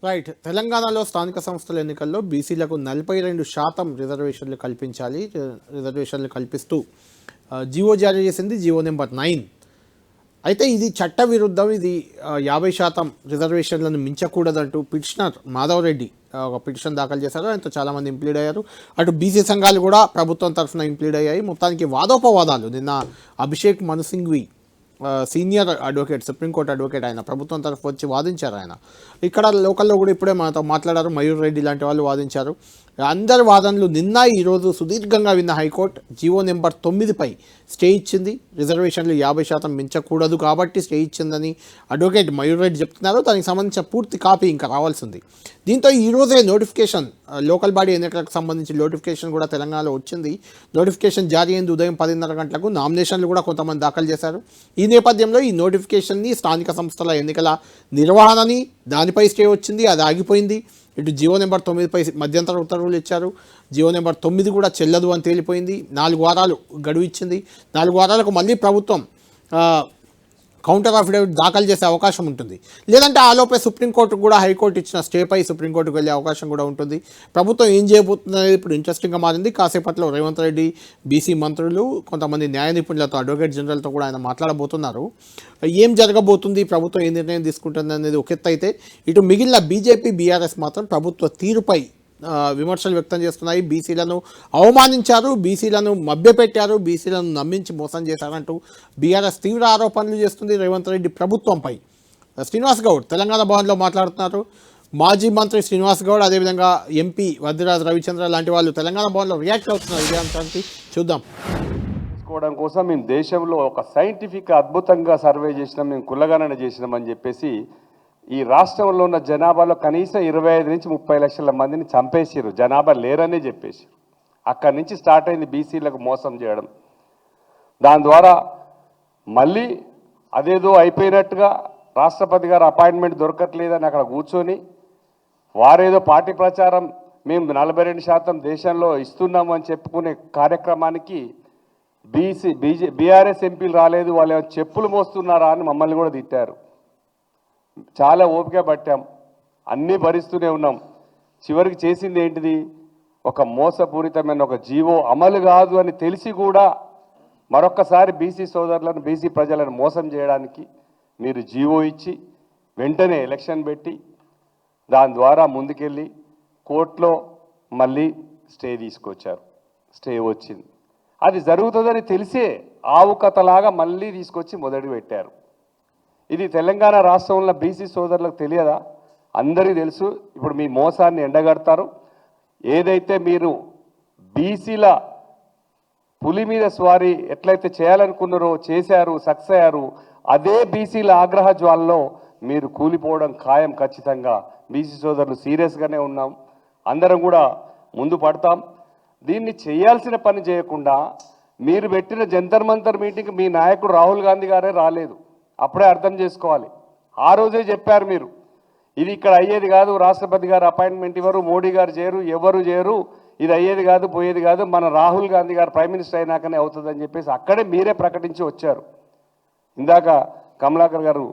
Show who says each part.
Speaker 1: Right. తెలంగాణలో స్థానిక సంస్థల ఎన్నికల్లో బీసీలకు 42% రిజర్వేషన్లు కల్పించాలి. రిజర్వేషన్లు కల్పిస్తూ జీవో జారీ చేసింది, జీవో నెంబర్ 9. అయితే ఇది చట్ట విరుద్ధం, ఇది 50% రిజర్వేషన్లను మించకూడదంటూ పిటిషనర్ మాధవ్ రెడ్డి ఒక పిటిషన్ దాఖలు చేశారు. ఆయనతో చాలామంది ఇంప్లీడ్ అయ్యారు. అటు బీసీ సంఘాలు కూడా ప్రభుత్వం తరఫున ఇంప్లీడ్ అయ్యాయి. మొత్తానికి వాదోపవాదాలు నిన్న Abhishek Manu Singhvi senior advocate, supreme court advocate, ఆయన ప్రభుత్వం తరఫు వచ్చి వాదించారు. ఆయన ఇక్కడ లోకల్లో కూడా ఇప్పుడే మనతో మాట్లాడారు. మయూర్ రెడ్డి లాంటి వాళ్ళు వాదించారు. అందరి వాదనలు నిన్న ఈరోజు సుదీర్ఘంగా విన్న హైకోర్టు జీవో నెంబర్ 9పై స్టే ఇచ్చింది. రిజర్వేషన్లు 50% మించకూడదు కాబట్టి స్టే ఇచ్చిందని అడ్వకేట్ మయూర్ రెడ్డి చెప్తున్నారు. దానికి సంబంధించిన పూర్తి కాపీ ఇంకా రావాల్సింది. దీంతో ఈరోజే నోటిఫికేషన్, లోకల్ బాడీ ఎన్నికలకు సంబంధించి నోటిఫికేషన్ కూడా తెలంగాణలో వచ్చింది. నోటిఫికేషన్ జారీ అయింది ఉదయం 10:30 గంటలకు. నామినేషన్లు కూడా కొంతమంది దాఖలు చేశారు. ఈ నేపథ్యంలో ఈ నోటిఫికేషన్ని, స్థానిక సంస్థల ఎన్నికల నిర్వహణని, దానిపై స్టే వచ్చింది, అది ఆగిపోయింది. ఇటు జీవో నెంబర్ 9పై మధ్యంతర ఉత్తర్వులు ఇచ్చారు. జీవో నెంబర్ 9 కూడా చెల్లదు అని తేలిపోయింది. 4 వారాలు గడువు ఇచ్చింది. 4 వారాలకు మళ్ళీ ప్రభుత్వం కౌంటర్ అఫిడవిట్ దాఖలు చేసే అవకాశం ఉంటుంది. లేదంటే ఆలోపే సుప్రీంకోర్టు కూడా, హైకోర్టు ఇచ్చిన స్టేపై సుప్రీంకోర్టుకు వెళ్ళే అవకాశం కూడా ఉంటుంది. ప్రభుత్వం ఏం చేయబోతుందనేది ఇప్పుడు ఇంట్రెస్టింగ్గా మారింది. కాసేపట్లో రేవంత్ రెడ్డి, బీసీ మంత్రులు, కొంతమంది న్యాయ నిపుణులతో, అడ్వకేట్ జనరల్తో కూడా ఆయన మాట్లాడబోతున్నారు. ఏం జరగబోతుంది, ప్రభుత్వం ఏ నిర్ణయం తీసుకుంటుంది అనేది ఒక ఎత్తు అయితే, ఇటు మిగిలిన బీజేపీ, బీఆర్ఎస్ మాత్రం ప్రభుత్వ తీరుపై విమర్శలు వ్యక్తం చేస్తున్నాయి. బీసీలను అవమానించారు, బీసీలను మభ్యపెట్టారు, బీసీలను నమ్మించి మోసం చేశారంటూ బీఆర్ఎస్ తీవ్ర ఆరోపణలు చేస్తుంది రేవంత్ రెడ్డి ప్రభుత్వంపై. శ్రీనివాస్ గౌడ్ తెలంగాణ భవన్లో మాట్లాడుతున్నారు. మాజీ మంత్రి శ్రీనివాస్ గౌడ్, అదేవిధంగా ఎంపీ వద్దిరాజు రవిచంద్ర లాంటి వాళ్ళు తెలంగాణ భవన్లో రియాక్ట్ అవుతున్నారు. ఇదే అంశానికి చూద్దాం.
Speaker 2: తీసుకోవడం కోసం మేము దేశంలో ఒక సైంటిఫిక్ అద్భుతంగా సర్వే చేసినాం, మేము కులగణన చేసినామని చెప్పేసి ఈ రాష్ట్రంలో ఉన్న జనాభాలో కనీసం 25 నుంచి 30 లక్షల మందిని చంపేసారు, జనాభా లేరనే చెప్పేసి. అక్కడి నుంచి స్టార్ట్ అయింది బీసీలకు మోసం చేయడం. దాని ద్వారా మళ్ళీ అదేదో అయిపోయినట్టుగా రాష్ట్రపతి గారు అపాయింట్మెంట్ దొరకట్లేదని అక్కడ కూర్చొని వారేదో పార్టీ ప్రచారం, మేము 42% దేశంలో ఇస్తున్నాము అని చెప్పుకునే కార్యక్రమానికి బీఆర్ఎస్ ఎంపీలు రాలేదు, వాళ్ళు చెప్పులు మోస్తున్నారా అని మమ్మల్ని కూడా తిట్టారు. చాలా ఓపిక పట్టాం, అన్నీ భరిస్తూనే ఉన్నాం. చివరికి చేసింది ఏంటిది, ఒక మోసపూరితమైన ఒక జీవో అమలు కాదు అని తెలిసి కూడా మరొక్కసారి బీసీ సోదరులను, బీసీ ప్రజలను మోసం చేయడానికి మీరు జీవో ఇచ్చి వెంటనే ఎలక్షన్ పెట్టి దాని ద్వారా ముందుకెళ్ళి కోర్టులో మళ్ళీ స్టే తీసుకొచ్చారు. స్టే వచ్చింది, అది జరుగుతుందని తెలిసే ఆవు కథలాగా మళ్ళీ తీసుకొచ్చి మొదటి పెట్టారు. ఇది తెలంగాణ రాష్ట్రంలో బీసీ సోదరులకు తెలియదా? అందరికీ తెలుసు. ఇప్పుడు మీ మోసాన్ని ఎండగడతారు. ఏదైతే మీరు బీసీల పులి మీద స్వారీ ఎట్లయితే చేయాలనుకున్నారో చేశారు, సక్సెస్ అయ్యారు. అదే బీసీల ఆగ్రహ జ్వాలలో మీరు కూలిపోవడం ఖాయం. ఖచ్చితంగా బీసీ సోదరులు సీరియస్గానే ఉన్నాం, అందరం కూడా ముందు పడతాం. దీన్ని చేయాల్సిన పని చేయకుండా మీరు పెట్టిన జంతర్ మంతర్ మీటింగ్ మీ నాయకుడు రాహుల్ గాంధీ గారే రాలేదు. అప్పుడే అర్థం చేసుకోవాలి. ఆ రోజే చెప్పారు మీరు, ఇది ఇక్కడ అయ్యేది కాదు, రాష్ట్రపతి గారు అపాయింట్మెంట్ ఇవ్వరు, మోడీ గారు చేయరు, ఎవరు చేయరు, ఇది అయ్యేది కాదు, పోయేది కాదు, మన రాహుల్ గాంధీ గారు ప్రైమ్ మినిస్టర్ అయినాకనే అవుతుందని చెప్పేసి అక్కడే మీరే ప్రకటించి వచ్చారు. ఇందాక కమలాకర్ గారు